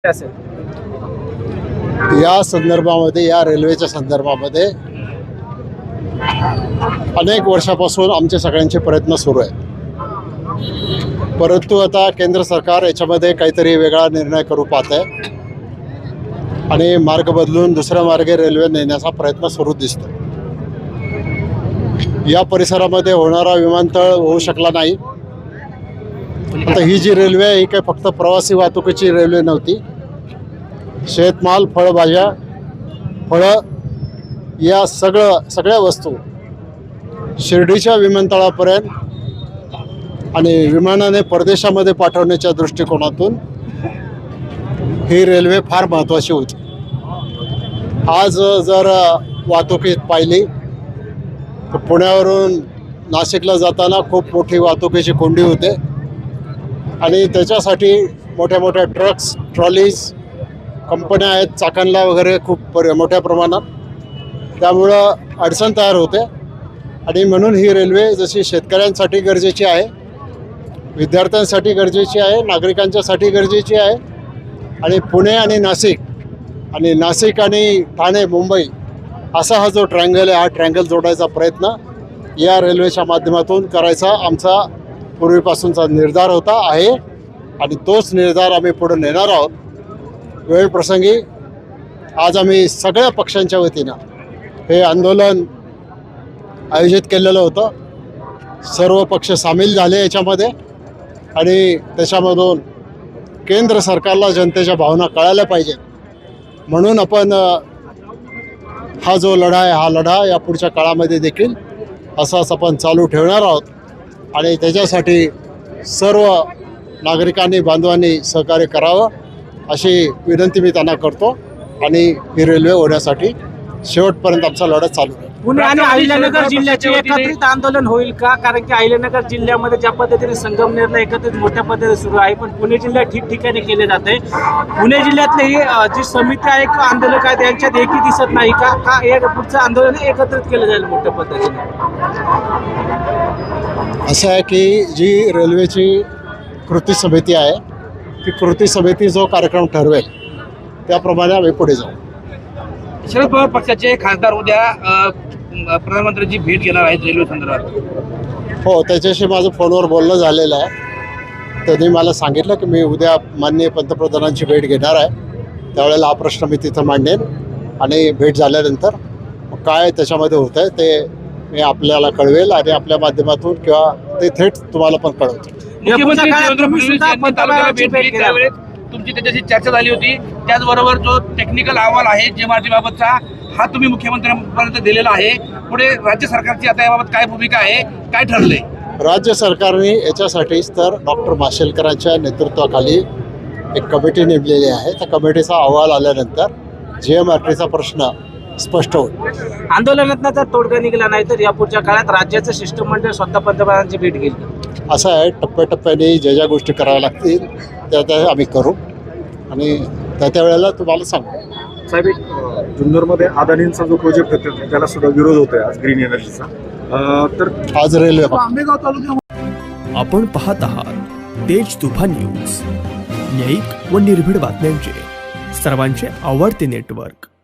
असेल या संदर्भामध्ये, या रेल्वेच्या संदर्भामध्ये अनेक वर्षापासून आमचे सगळ्यांचे प्रयत्न सुरू आहेत. परंतु आता केंद्र सरकार याच्यामध्ये काहीतरी वेगळा निर्णय करू पाहत आहे आणि मार्ग बदलून दुसऱ्या मार्गे रेल्वे नेण्याचा प्रयत्न सुरू दिसतो. या परिसरामध्ये होणारा विमानतळ होऊ शकला नाही. आता ही जी रेल्वे आहे ही काही फक्त प्रवासी वाहतुकीची रेल्वे नव्हती. शेतमाल, फळभाज्या, फळं या सगळ्या वस्तू शिर्डीच्या विमानतळापर्यंत आणि विमानाने परदेशामध्ये पाठवण्याच्या दृष्टिकोनातून ही रेल्वे फार महत्त्वाची होती. आज जर वाहतुकीत पाहिली तर पुण्यावरून नाशिकला जाताना खूप मोठी वाहतुकीची कोंडी होते आणि त्याच्यासाठी मोठ्या मोठ्या ट्रक्स, ट्रॉलीज, कंपन्या आहेत चाकणला वगैरे खूप मोठ्या प्रमाणात. त्यामुळं अडचण तयार होते आणि म्हणून ही रेल्वे जशी शेतकऱ्यांसाठी गरजेची आहे, विद्यार्थ्यांसाठी गरजेची आहे, नागरिकांच्यासाठी गरजेची आहे आणि पुणे आणि नाशिक आणि ठाणे, मुंबई असा हा जो ट्रँगल आहे, हा ट्रँगल जोडायचा प्रयत्न या रेल्वेच्या माध्यमातून करायचा आमचा पूर्वीपासूनचा निर्धार आहे आणि तोच निर्धार आम्ही पुढे नेणार आहोत. वेळप्रसंगी आज आम्ही सगळ्या पक्षांच्या वतीनं हे आंदोलन आयोजित केलेलं होतं. सर्व पक्ष सामील झाले याच्यामध्ये आणि त्याच्यामधून केंद्र सरकारला जनतेच्या भावना कळायला पाहिजे म्हणून आपण हा जो लढा आहे, हा लढा या पुढच्या काळामध्ये देखील असाच आपण चालू ठेवणार आहोत आणि त्याच्यासाठी सर्व नागरिकांनी, बांधवांनी सहकार्य करावं अशी विनंती मी त्यांना करतो आणि ही रेल्वे होण्यासाठी शेवटपर्यंत आमचा लढा चालू आहे. पुणे आणि अहिल्यानगर जिल्ह्याचे एकत्रित आंदोलन होईल का? कारण की अहिल्यानगर जिल्ह्यामध्ये ज्या पद्धतीने संगमनेरला एकत्रित मोठ्या पद्धतीने सुरू आहे, पण पुणे जिल्ह्यात ठिकठिकाणी केले जाते. पुणे जिल्ह्यातले ही जी समिती आहे किंवा आंदोलक आहेत यांच्यात एकही दिसत नाही का एक पुढचं आंदोलन एकत्रित केलं जाईल मोठ्या पद्धतीने? असं आहे की जी रेल्वेची कृती समिती आहे, ती कृती समिती जो कार्यक्रम ठरवेल त्याप्रमाणे आम्ही पुढे जाऊ. शरद पवार पक्षाचे खासदार उद्या प्रधानमंत्र्यांची भेट घेणार आहेत रेल्वे संदर्भात. हो, त्याच्याशी माझं फोनवर बोलणं झालेलं आहे. त्यांनी मला सांगितलं की मी उद्या माननीय पंतप्रधानांची भेट घेणार आहे. त्यावेळेला हा प्रश्न मी तिथं मांडेन आणि भेट झाल्यानंतर काय त्याच्यामध्ये होतं आहे ते मी आपल्याला कळवेल आणि आपल्या माध्यमातून किंवा ते थेट तुम्हाला पण कळवतो. मुख्यमंत्री देवेंद्र फडणवीस यांनी तालुक्याला भेट दिली, त्यावेळेस तुमची त्याच्याशी चर्चा झाली होती. त्याचबरोबर जो टेक्निकल अहवाल आहे JMRT बाबतचा, हा तुम्ही मुख्यमंत्र्यांपर्यंत दिलेला आहे. पुढे राज्य सरकारची आता याबाबत काय भूमिका आहे, काय ठरलंय? राज्य सरकारने याच्यासाठीच तर डॉक्टर माशेलकरांच्या नेतृत्वाखाली एक कमिटी नेमलेली आहे. त्या कमिटीचा अहवाल आल्यानंतर JMRTचा प्रश्न स्पष्ट होईल. आंदोलनात जर तोडगा निघाला नाही तर यापुढच्या काळात राज्याचं शिष्टमंडळ स्वतः पंतप्रधानांची भेट घेईल. असं आहे, टप्प्याटप्प्याने ज्या गोष्टी कराव्या लागतील त्या आम्ही करू आणि त्या वेळेला तुम्हाला सांगू. साहेब, जुन्नरमध्ये अदानींचा जो प्रोजेक्ट होता त्याला सुद्धा विरोध होतोय आज ग्रीन एनर्जीचा. तर आज रेल्वे आपण पाहत आहात तेज तुफान न्यूज, न्यायिक व निर्भीड बातम्यांचे सर्वांचे आवडते नेटवर्क.